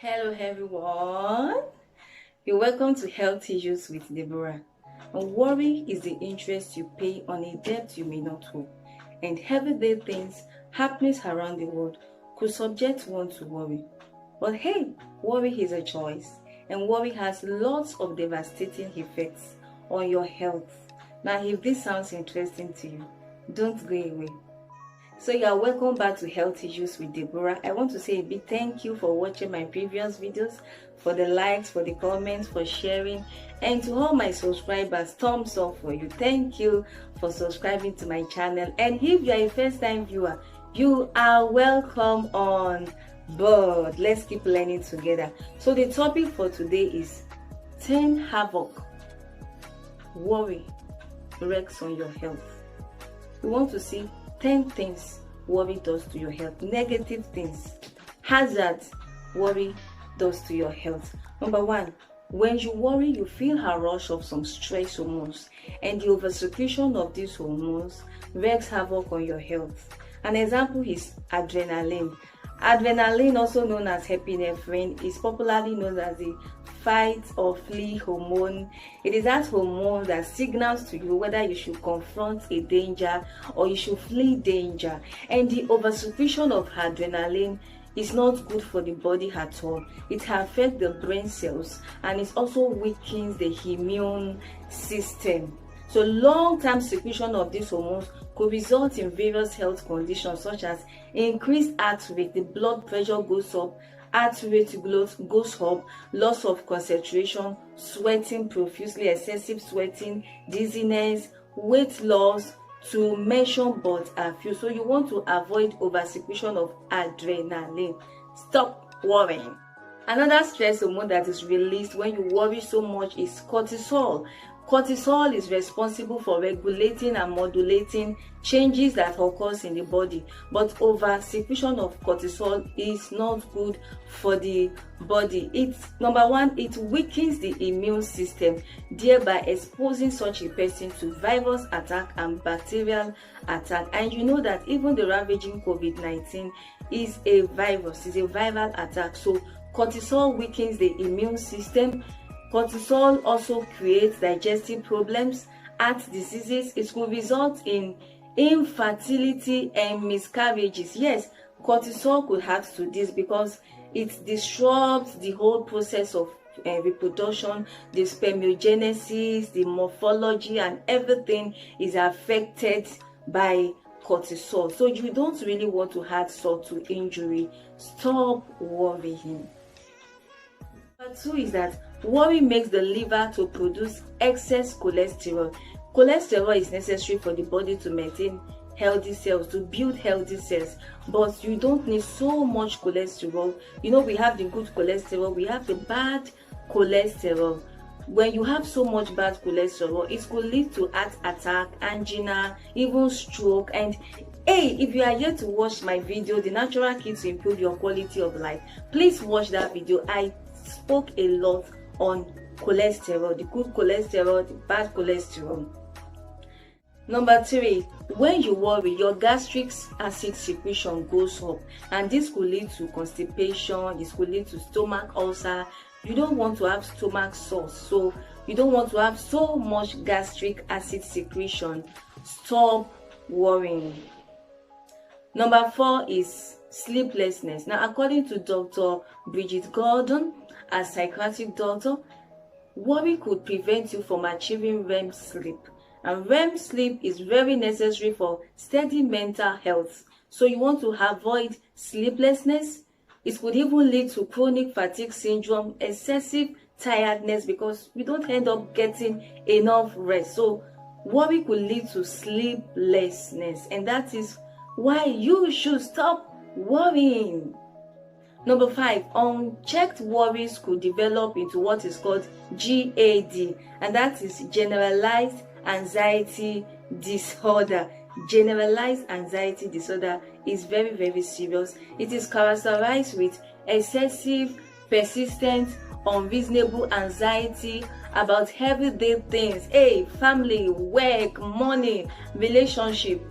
Hello everyone, you're welcome to Health Issues with Deborah. And worry is the interest you pay on a debt you may not owe, and everyday things happening around the world could subject one to worry. But hey, worry is a choice, and worry has lots of devastating effects on your health. Now if this sounds interesting to you, don't go away. So you are welcome back to Health Issues with Deborah. I want to say a big thank you for watching my previous videos, for the likes, for the comments, for sharing, and to all my subscribers, thumbs up for you. Thank you for subscribing to my channel. And if you are a first time viewer, you are welcome on board. Let's keep learning together. So the topic for today is 10 havoc worry wreaks on your health. We want to see 10 things worry does to your health, negative things, hazards worry does to your health. Number one, when you worry, you feel a rush of some stress hormones, and the oversecretion of these hormones wreaks havoc on your health. An example is adrenaline. Adrenaline, also known as epinephrine, is popularly known as the fight or flee hormone. It is that hormone that signals to you whether you should confront a danger or you should flee danger. And the oversecretion of adrenaline is not good for the body at all. It affects the brain cells and it also weakens the immune system. So long-term secretion of these hormones could result in various health conditions such as increased heart rate, the blood pressure goes up, heart rate goes up, loss of concentration, sweating profusely, excessive sweating, dizziness, weight loss, to mention but a few. So you want to avoid oversecretion of adrenaline. Stop worrying. Another stress hormone that is released when you worry so much is cortisol. Cortisol is responsible for regulating and modulating changes that occurs in the body, but oversecretion of cortisol is not good for the body. Number one, it weakens the immune system, thereby exposing such a person to virus attack and bacterial attack. And you know that even the ravaging COVID-19 is a virus, is a viral attack. So cortisol weakens the immune system. Cortisol also creates digestive problems, heart diseases. It could result in infertility and miscarriages. Yes, cortisol could add to this because it disrupts the whole process of reproduction, the spermiogenesis, the morphology, and everything is affected by cortisol. So you don't really want to add salt to injury. Stop worrying. Number two is that worry makes the liver to produce excess cholesterol. Cholesterol is necessary for the body to maintain healthy cells, to build healthy cells, but you don't need so much cholesterol. You know, we have the good cholesterol, we have the bad cholesterol. When you have so much bad cholesterol, it could lead to heart attack, angina, even stroke. And hey, if you are yet to watch my video, The Natural Key to Improve Your Quality of Life, please watch that video. I spoke a lot on cholesterol, the good cholesterol, the bad cholesterol. Number three, when you worry, your gastric acid secretion goes up, and this could lead to constipation, this could lead to stomach ulcer. You don't want to have stomach sores, so you don't want to have so much gastric acid secretion. Stop worrying. Number four is sleeplessness. Now, according to Dr. Bridget Gordon, a psychiatric doctor, worry could prevent you from achieving REM sleep. And REM sleep is very necessary for steady mental health. So you want to avoid sleeplessness. It could even lead to chronic fatigue syndrome, excessive tiredness, because we don't end up getting enough rest. So worry could lead to sleeplessness, and that is why you should stop worrying. Number five, unchecked worries could develop into what is called GAD, and that is generalized anxiety disorder. Generalized anxiety disorder is very, very serious. It is characterized with excessive, persistent, unreasonable anxiety about everyday things. Hey, family, work, money, relationship.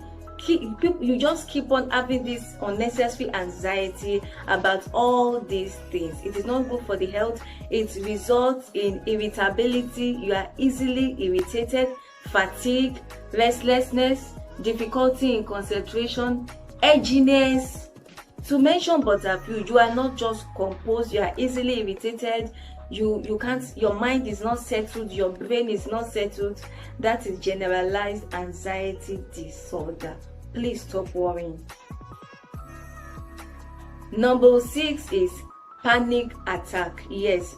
you just keep on having this unnecessary anxiety about all these things. It is not good for the health. It results in irritability. You are easily irritated, fatigue, restlessness, difficulty in concentration, edginess, to mention but a few. You are not just composed, you are easily irritated, you can't, your mind is not settled, your brain is not settled. That is generalized anxiety disorder. Please stop worrying. Number 6 is panic attack. Yes,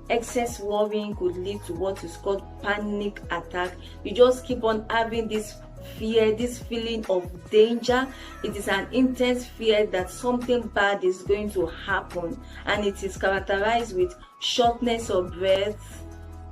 excess worrying could lead to what is called panic attack. You just keep on having this fear, this feeling of danger. It is an intense fear that something bad is going to happen, and it is characterized with shortness of breath,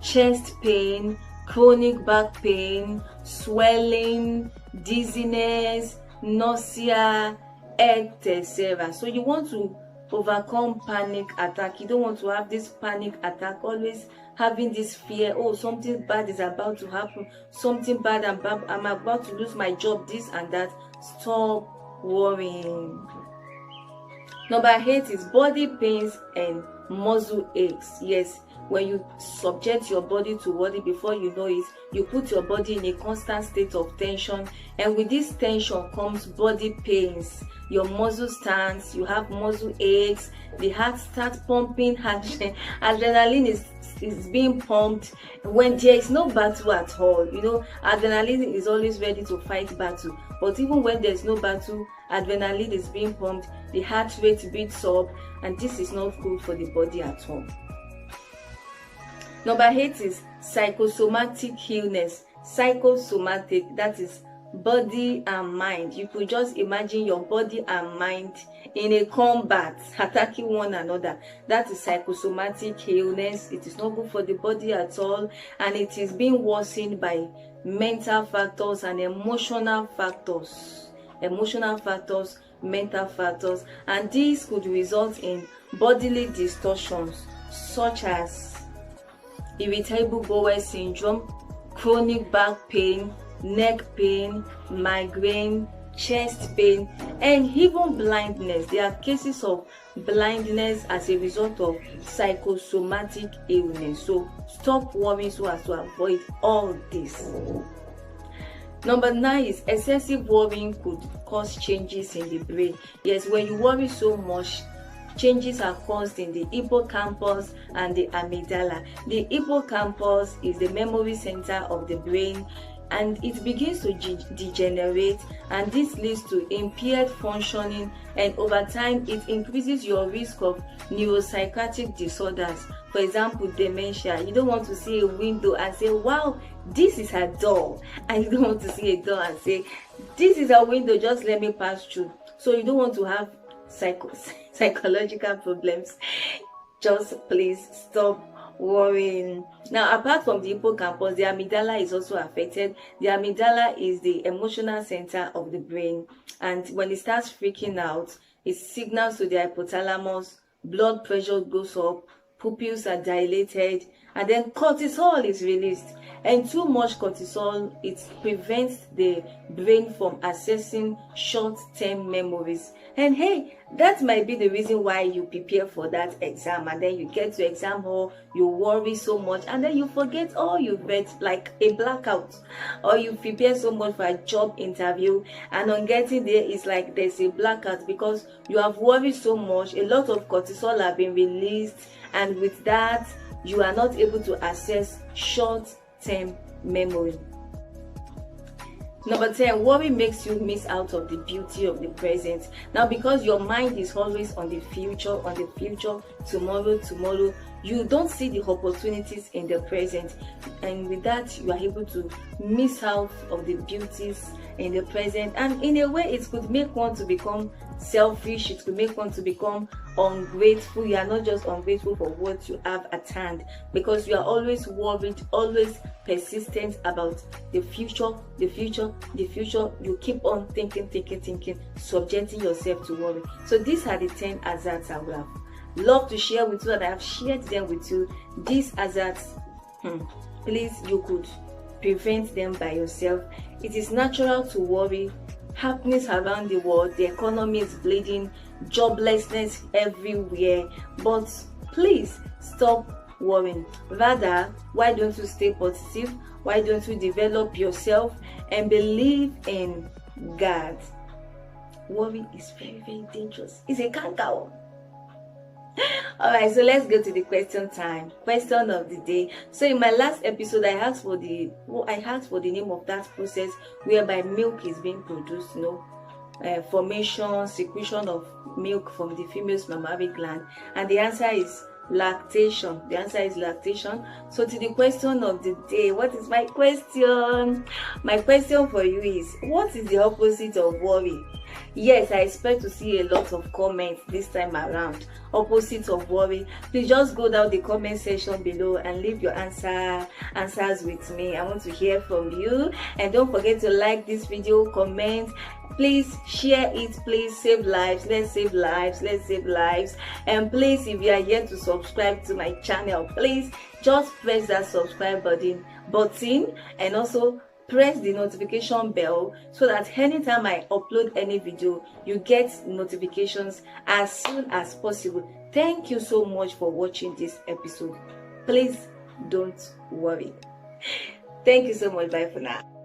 chest pain, chronic back pain, swelling, dizziness, nausea, etc. So you want to overcome panic attack. You don't want to have this panic attack, always having this fear, oh, something bad is about to happen, something bad, I'm about to lose my job, this and that. Stop worrying. Number 8 is body pains and muscle aches. Yes, when you subject your body to worry, before you know it, you put your body in a constant state of tension, and with this tension comes body pains. Your muscle stands, you have muscle aches, the heart starts pumping, adrenaline is being pumped when there is no battle at all. You know, adrenaline is always ready to fight battle, but even when there's no battle, adrenaline is being pumped, the heart rate beats up, and this is not good for the body at all. Number 8 is psychosomatic illness. Psychosomatic, that is body and mind. You could just imagine your body and mind in a combat, attacking one another. That is psychosomatic illness. It is not good for the body at all, and it is being worsened by mental factors and emotional factors. Mental factors, and these could result in bodily distortions such as irritable bowel syndrome, chronic back pain, neck pain, migraine, chest pain, and even blindness. There are cases of blindness as a result of psychosomatic illness. So stop worrying so as to avoid all this. Number 9 is excessive worrying could cause changes in the brain. Yes, when you worry so much, changes are caused in the hippocampus and the amygdala. The hippocampus is the memory center of the brain, and it begins to degenerate, and this leads to impaired functioning, and over time it increases your risk of neuropsychiatric disorders. For example, dementia. You don't want to see a window and say, wow, this is a door, and you don't want to see a door and say, this is a window, just let me pass through. So you don't want to have psychological problems. Just please stop worrying. Now, apart from the hippocampus, the amygdala is also affected. The amygdala is the emotional center of the brain, and when it starts freaking out, it signals to the hypothalamus, blood pressure goes up, pupils are dilated, and then cortisol is released. And too much cortisol, it prevents the brain from accessing short-term memories. And hey, that might be the reason why you prepare for that exam, and then you get to exam hall, you worry so much, and then you forget all you've read, like a blackout. Or you prepare so much for a job interview, and on getting there, it's like there's a blackout because you have worried so much. A lot of cortisol have been released, and with that, you are not able to access short-term memory. Number 10, worry makes you miss out of the beauty of the present. Now, because your mind is always on the future, tomorrow, you don't see the opportunities in the present, and with that, you are able to miss out of the beauties in the present. And in a way, it could make one to become selfish. It could make one to become ungrateful. You are not just ungrateful for what you have at hand, because you are always worried, always persistent about the future. You keep on thinking, subjecting yourself to worry. So these are the 10 hazards I would have loved to share with you, and I have shared them with you. These hazards, please, you could prevent them by yourself. It is natural to worry. happenings around the world. The economy is bleeding, joblessness everywhere. But please stop worrying. Rather, why don't you stay positive? Why don't you develop yourself and believe in God? Worry is very, very dangerous. It's a cankerworm. Alright, so let's go to the question time. Question of the day. So in my last episode, I asked for the name of that process whereby milk is being produced, formation, secretion of milk from the female's mammary gland, and the answer is lactation. The answer is lactation. So to the question of the day, what is my question? My question for you is, what is the opposite of worry? Yes, I expect to see a lot of comments this time around. Opposite of worry. Please just go down the comment section below and leave your answers with me. I want to hear from you. And don't forget to like this video, comment, please share it. Please save lives. Let's save lives. Let's save lives. And please, if you are yet to subscribe to my channel, please just press that subscribe button and also press the notification bell so that anytime I upload any video, you get notifications as soon as possible. Thank you so much for watching this episode. Please don't worry. Thank you so much. Bye for now.